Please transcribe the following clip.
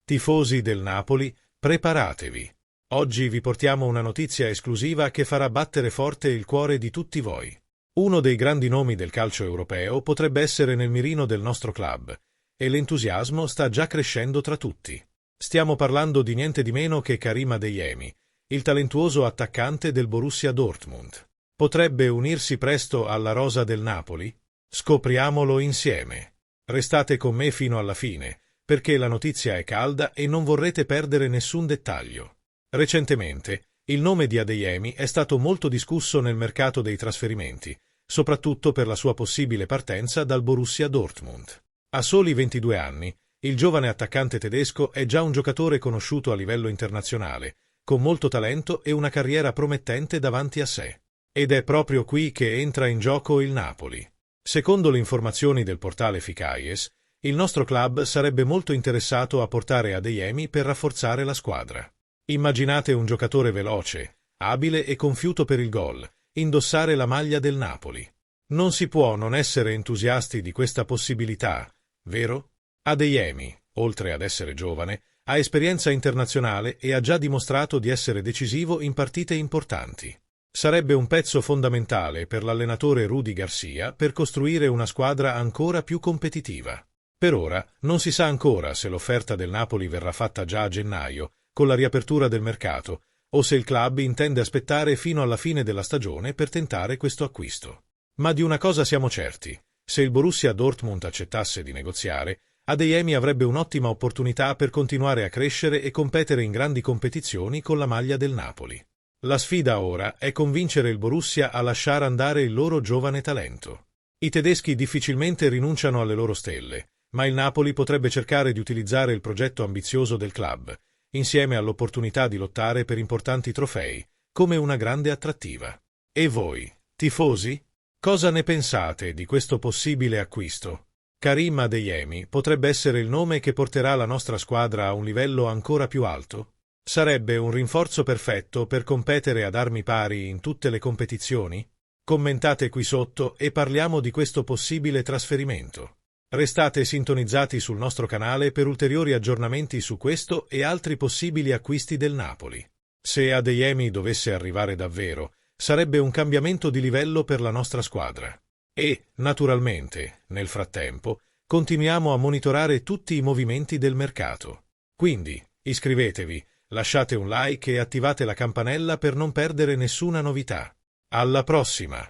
Tifosi del Napoli, preparatevi. Oggi vi portiamo una notizia esclusiva che farà battere forte il cuore di tutti voi. Uno dei grandi nomi del calcio europeo potrebbe essere nel mirino del nostro club, e l'entusiasmo sta già crescendo tra tutti. Stiamo parlando di niente di meno che Karim Adeyemi, il talentuoso attaccante del Borussia Dortmund. Potrebbe unirsi presto alla rosa del Napoli? Scopriamolo insieme. Restate con me fino alla fine, perché la notizia è calda e non vorrete perdere nessun dettaglio. Recentemente, il nome di Adeyemi è stato molto discusso nel mercato dei trasferimenti, soprattutto per la sua possibile partenza dal Borussia Dortmund. A soli 22 anni, il giovane attaccante tedesco è già un giocatore conosciuto a livello internazionale, con molto talento e una carriera promettente davanti a sé. Ed è proprio qui che entra in gioco il Napoli. Secondo le informazioni del portale Ficaies, il nostro club sarebbe molto interessato a portare Adeyemi per rafforzare la squadra. Immaginate un giocatore veloce, abile e confiuto per il gol, indossare la maglia del Napoli. Non si può non essere entusiasti di questa possibilità, vero? Adeyemi, oltre ad essere giovane, ha esperienza internazionale e ha già dimostrato di essere decisivo in partite importanti. Sarebbe un pezzo fondamentale per l'allenatore Rudi Garcia per costruire una squadra ancora più competitiva. Per ora non si sa ancora se l'offerta del Napoli verrà fatta già a gennaio, con la riapertura del mercato, o se il club intende aspettare fino alla fine della stagione per tentare questo acquisto. Ma di una cosa siamo certi: se il Borussia Dortmund accettasse di negoziare, Adeyemi avrebbe un'ottima opportunità per continuare a crescere e competere in grandi competizioni con la maglia del Napoli. La sfida ora è convincere il Borussia a lasciare andare il loro giovane talento. I tedeschi difficilmente rinunciano alle loro stelle, ma il Napoli potrebbe cercare di utilizzare il progetto ambizioso del club, insieme all'opportunità di lottare per importanti trofei, come una grande attrattiva. E voi, tifosi? Cosa ne pensate di questo possibile acquisto? Karim Adeyemi potrebbe essere il nome che porterà la nostra squadra a un livello ancora più alto? Sarebbe un rinforzo perfetto per competere ad armi pari in tutte le competizioni? Commentate qui sotto e parliamo di questo possibile trasferimento. Restate sintonizzati sul nostro canale per ulteriori aggiornamenti su questo e altri possibili acquisti del Napoli. Se Adeyemi dovesse arrivare davvero, sarebbe un cambiamento di livello per la nostra squadra. E, naturalmente, nel frattempo, continuiamo a monitorare tutti i movimenti del mercato. Quindi, iscrivetevi, lasciate un like e attivate la campanella per non perdere nessuna novità. Alla prossima!